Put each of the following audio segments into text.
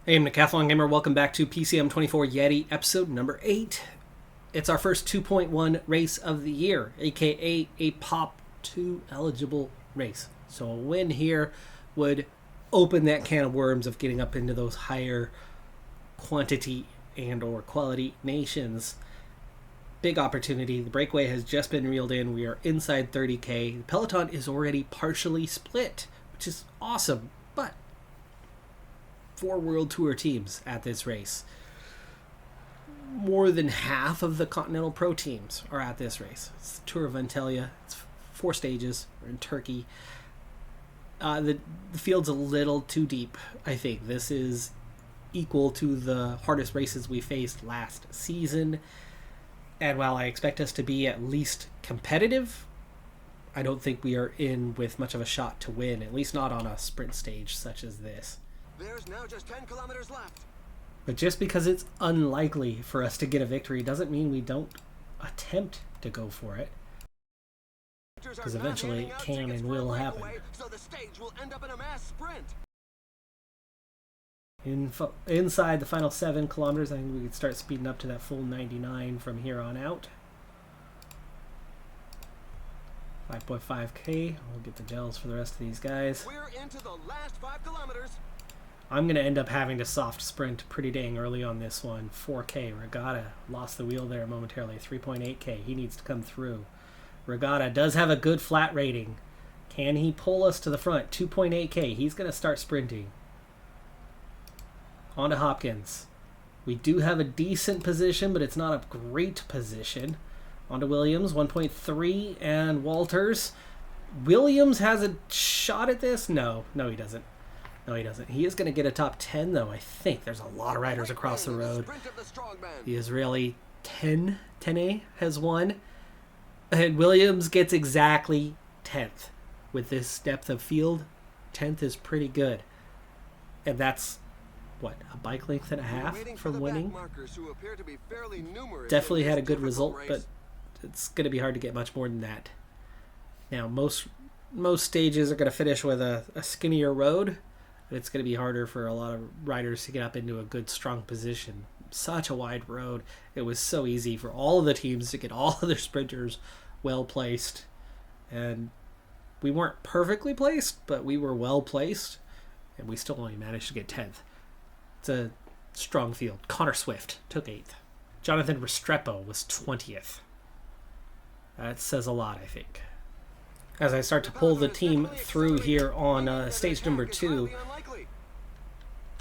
Hey, I'm Decathlon Gamer. Welcome back to PCM24 Yeti, episode number 8. It's our first 2.1 race of the year, aka a Pop 2 eligible race. So a win here would open that can of worms of getting up into those higher quantity and or quality nations. Big opportunity. The breakaway has just been reeled in. We are inside 30k. The peloton is already partially split, which is awesome, but 4 World Tour teams at this race. More than half of the Continental Pro teams are at this race. It's the Tour of Antalya. It's 4 stages. We're in Turkey. The field's a little too deep, I think. This is equal to the hardest races we faced last season. And while I expect us to be at least competitive, I don't think we are in with much of a shot to win, at least not on a sprint stage such as this. There's now just 10 kilometers left. But just because it's unlikely for us to get a victory doesn't mean we don't attempt to go for it. Because eventually it can and will happen. So the stage will end up in a mass sprint. Inside the final 7 kilometers, I think we could start speeding up to that full 99 from here on out. 5.5k. We'll get the gels for the rest of these guys. We're into the last 5 kilometers. I'm going to end up having to soft sprint pretty dang early on this one. 4k. Regatta lost the wheel there momentarily. 3.8k. He needs to come through. Regatta does have a good flat rating. Can he pull us to the front? 2.8k. He's going to start sprinting. On to Hopkins. We do have a decent position, but it's not a great position. On to Williams. 1.3. And Walters. Williams has a shot at this? No. No, he doesn't. No, he doesn't. He is going to get a top 10, though, I think. There's a lot of riders across the road. The Israeli 10A has won. And Williams gets exactly 10th. With this depth of field, 10th is pretty good. And that's, what, a bike length and a half from winning? Definitely had a good result, but it's going to be hard to get much more than that. Now, most stages are going to finish with a skinnier road. It's going to be harder for a lot of riders to get up into a good, strong position. Such a wide road. It was so easy for all of the teams to get all of their sprinters well placed. And we weren't perfectly placed, but we were well placed. And we still only managed to get 10th. It's a strong field. Connor Swift took 8th. Jonathan Restrepo was 20th. That says a lot, I think. As I start to pull the team through here on stage number 2,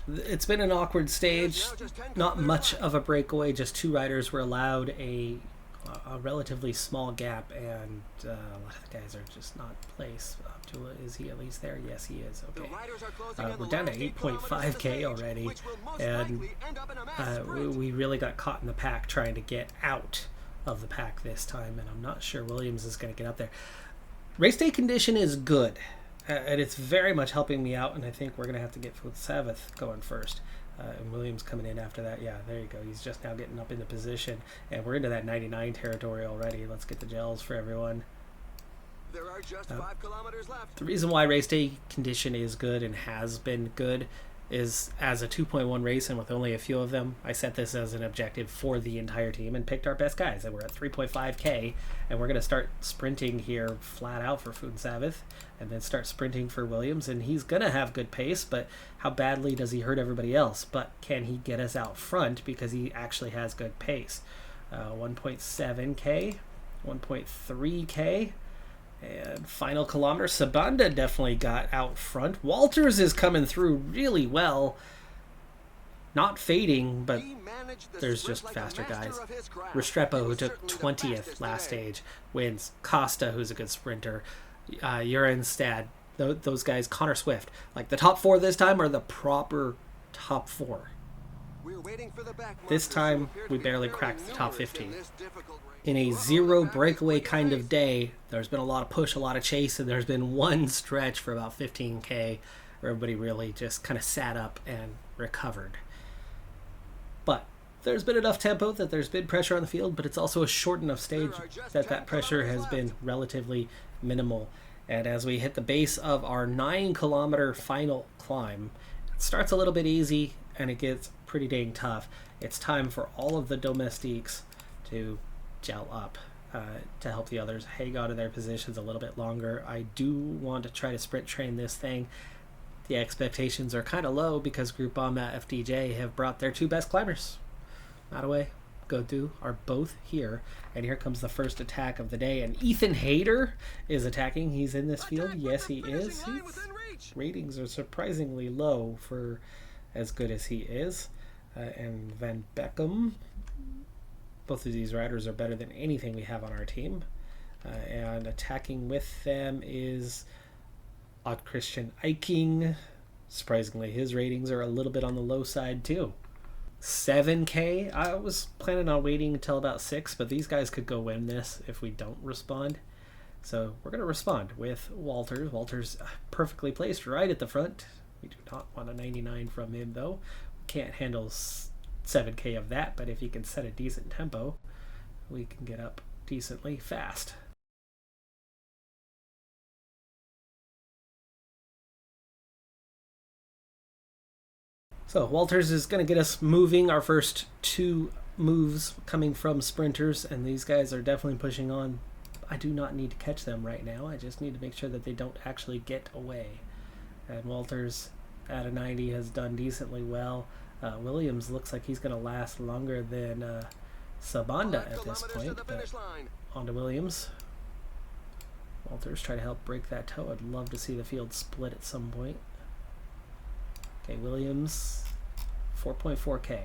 it's been an awkward stage. Not much of a breakaway. Just 2 riders were allowed a relatively small gap, and a lot of the guys are just not placed. Abdullah, is he at least there? Yes, he is. Okay. We're down to 8.5k already, and we really got caught in the pack trying to get out of the pack this time, and I'm not sure Williams is going to get up there. Race day condition is good, and it's very much helping me out, and I think we're going to have to get with Savith going first. And Williams coming in after that. Yeah, there you go. He's just now getting up into position, and we're into that 99 territory already. Let's get the gels for everyone. There are just 5 kilometers left. The reason why race day condition is good and has been good is as a 2.1 race, and with only a few of them, I set this as an objective for the entire team and picked our best guys. And we're at 3.5k, and we're going to start sprinting here flat out for Food Sabbath, and then start sprinting for Williams, and he's going to have good pace, but how badly does he hurt everybody else? But can he get us out front because he actually has good pace? 1.7k, 1.3k, and final kilometer, Sabanda definitely got out front. Walters is coming through really well. Not fading, but there's just faster guys. Restrepo, who took 20th last stage, wins. Costa, who's a good sprinter. Urenstad, those guys. Connor Swift. Like, the top 4 this time are the proper top 4. This time, we barely cracked the top 15. In a 0 breakaway kind of day, there's been a lot of push, a lot of chase, and there's been one stretch for about 15k where everybody really just kind of sat up and recovered. But there's been enough tempo that there's been pressure on the field, but it's also a short enough stage that pressure has been relatively minimal. And as we hit the base of our 9-kilometer final climb, it starts a little bit easy, and it gets pretty dang tough. It's time for all of the domestiques to gel up to help the others hang on to their positions a little bit longer. I do want to try to sprint train this thing. The expectations are kind of low because Groupama FDJ have brought their 2 best climbers. Mataway, Godu are both here. And here comes the first attack of the day. And Ethan Hayter is attacking. He's in this field. Yes, he is. His ratings are surprisingly low for as good as he is. And Van Beckham. Both of these riders are better than anything we have on our team. And attacking with them is Odd Christian Eiking. Surprisingly, his ratings are a little bit on the low side too. 7K. I was planning on waiting until about 6, but these guys could go win this if we don't respond. So we're going to respond with Walters. Walters perfectly placed right at the front. We do not want a 99 from him though. We can't handle 7K of that, but if he can set a decent tempo, we can get up decently fast. So Walters is going to get us moving. Our first 2 moves coming from sprinters, and these guys are definitely pushing on. I do not need to catch them right now. I just need to make sure that they don't actually get away. And Walters at a 90 has done decently well. Williams looks like he's going to last longer than Sabanda at this point. But on to Williams. Walters try to help break that toe. I'd love to see the field split at some point. Okay, Williams, 4.4K.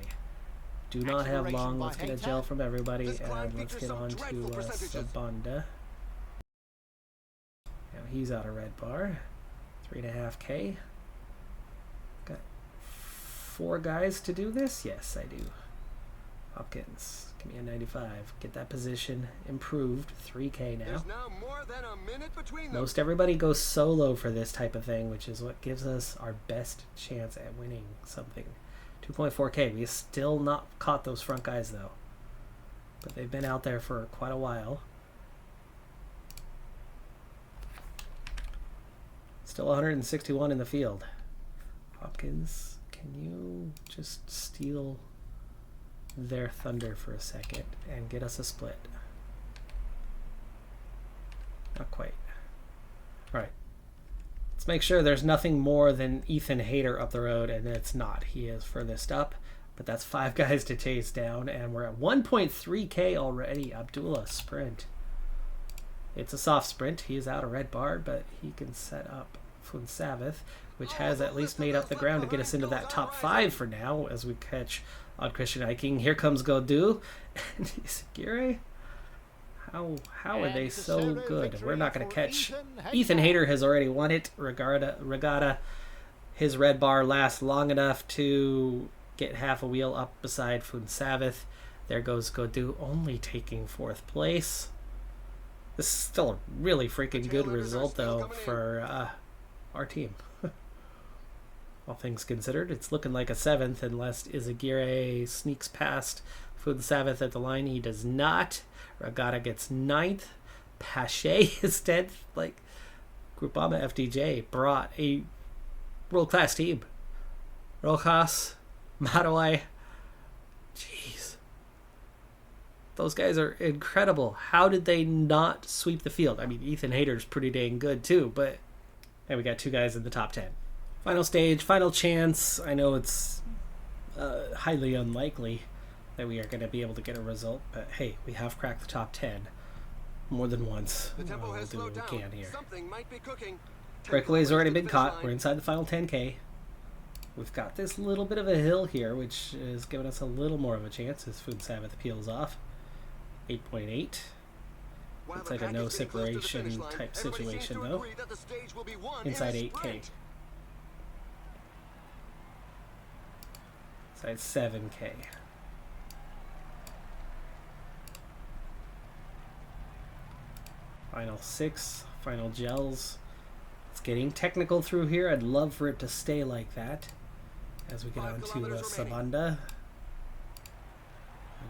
Do not have long. Let's get a gel from everybody, and let's get on to Sabanda. Now he's out of red bar. 3.5K. Got 4 guys to do this? Yes, I do. Hopkins, give me a 95. Get that position improved. 3K now. Most everybody goes solo for this type of thing, which is what gives us our best chance at winning something. 2.4K. We still not caught those front guys though, but they've been out there for quite a while. Still 161 in the field. Hopkins, can you just steal their thunder for a second and get us a split? Not quite. Alright. Let's make sure there's nothing more than Ethan Hayter up the road, and it's not. He is furthest up, but that's 5 guys to chase down, and we're at 1.3K already. Abdullah sprint. It's a soft sprint. He is out of red bar, but he can set up Funsavith, which has at least made up the ground to get us into that top 5 for now as we catch Odd Christian Eiking. Here comes Godu and Isagire. How are they so good? We're not going to catch. Ethan Hayter has already won it. Regatta. His red bar lasts long enough to get half a wheel up beside Funsavith. There goes Godu, only taking 4th place. This is still a really freaking good result, though, for our team. All things considered, it's looking like a 7th unless Isagire sneaks past Funsavith at the line. He does not. Regatta gets 9th. Pache is 10th. Like, Groupama FDJ brought a world-class team. Rojas, Matawai. Jeez. Those guys are incredible. How did they not sweep the field? I mean, Ethan Hayter's pretty dang good too, but and we got 2 guys in the top 10. Final stage, final chance. I know it's highly unlikely that we are going to be able to get a result, but hey, we have cracked the top 10 more than once. We'll do what we can here. Breakaway's already been caught. We're inside the final 10K. We've got this little bit of a hill here, which is giving us a little more of a chance as Funsavith peels off. 8.8. It's like a no separation type situation though. Inside 8K. Inside 7K. Final 6. Final gels. It's getting technical through here. I'd love for it to stay like that as we get on to Sabanda.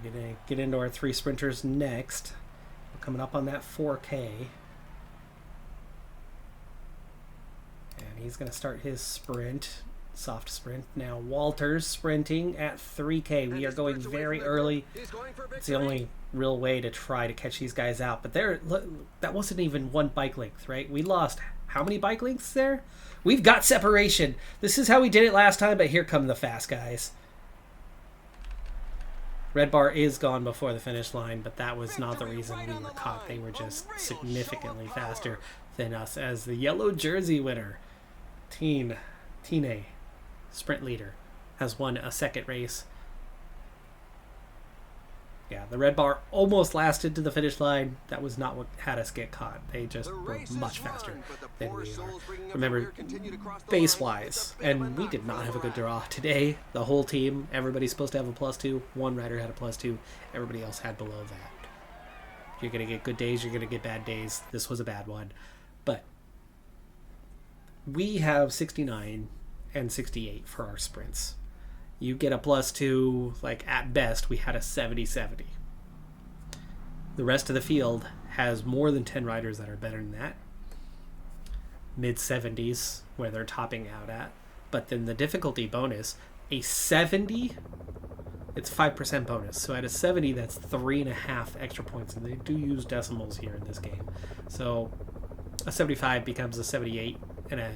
We're going to get into our 3 sprinters next. We're coming up on that 4K. And he's going to start his sprint. soft sprint. Now Walter's sprinting at 3K. We are going very early. It's the only real way to try to catch these guys out. But that wasn't even one bike length, right? We lost how many bike lengths there? We've got separation. This is how we did it last time, but here come the fast guys. Red bar is gone before the finish line, but that was not the reason we were caught. They were just significantly faster than us as the yellow jersey winner. Tine, sprint leader, has won a second race. Yeah, the red bar almost lasted to the finish line. That was not what had us get caught. They just were much faster than we are. Remember, base-wise, and we did not have a good draw today. The whole team, everybody's supposed to have a +2. One rider had a +2. Everybody else had below that. You're going to get good days. You're going to get bad days. This was a bad one. But we have 69 and 68 for our sprints. You get a +2, like at best, we had a 70-70. The rest of the field has more than 10 riders that are better than that. Mid-70s, where they're topping out at. But then the difficulty bonus, a 70, it's 5% bonus. So at a 70, that's 3.5 extra points. And they do use decimals here in this game. So a 75 becomes a 78 and a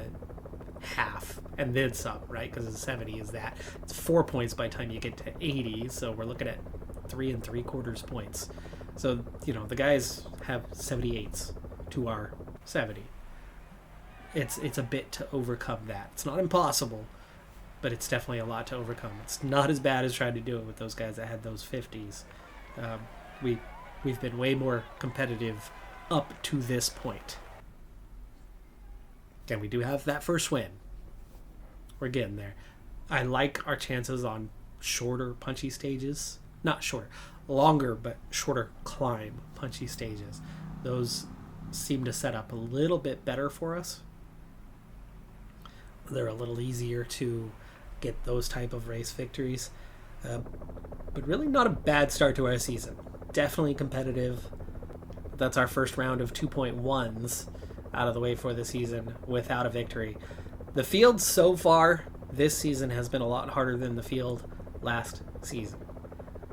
half, and then some, right? Because a 70 is that. It's 4 points by the time you get to 80, so we're looking at 3 3/4 points. So, you know, the guys have 78s to our 70. It's a bit to overcome that. It's not impossible, but it's definitely a lot to overcome. It's not as bad as trying to do it with those guys that had those 50s. We've been way more competitive up to this point. And we do have that first win. We're getting there. I like our chances on shorter punchy stages. Not shorter, longer but shorter climb punchy stages. Those seem to set up a little bit better for us. They're a little easier to get those type of race victories. But really not a bad start to our season. Definitely competitive. That's our first round of 2.1s out of the way for the season without a victory. The field so far this season has been a lot harder than the field last season.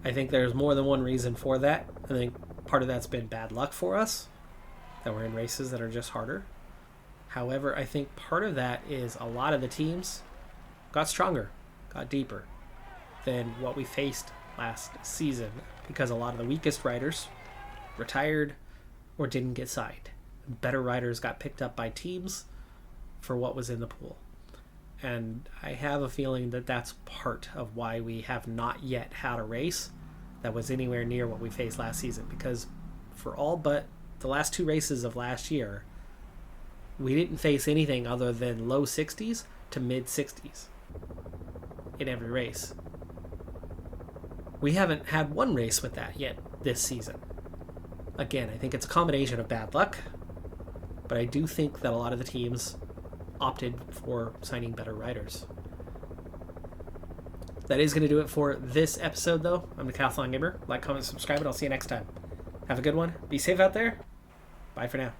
I think there's more than one reason for that. I think part of that's been bad luck for us, that we're in races that are just harder. However, I think part of that is a lot of the teams got stronger, got deeper than what we faced last season, because a lot of the weakest riders retired or didn't get signed. Better riders got picked up by teams for what was in the pool. And I have a feeling that that's part of why we have not yet had a race that was anywhere near what we faced last season. Because for all but the last 2 races of last year, we didn't face anything other than low 60s to mid 60s in every race. We haven't had one race with that yet this season. Again, I think it's a combination of bad luck, but I do think that a lot of the teams opted for signing better riders. That is going to do it for this episode, though. I'm the Decathlon Gamer. Like, comment, subscribe, and I'll see you next time. Have a good one. Be safe out there. Bye for now.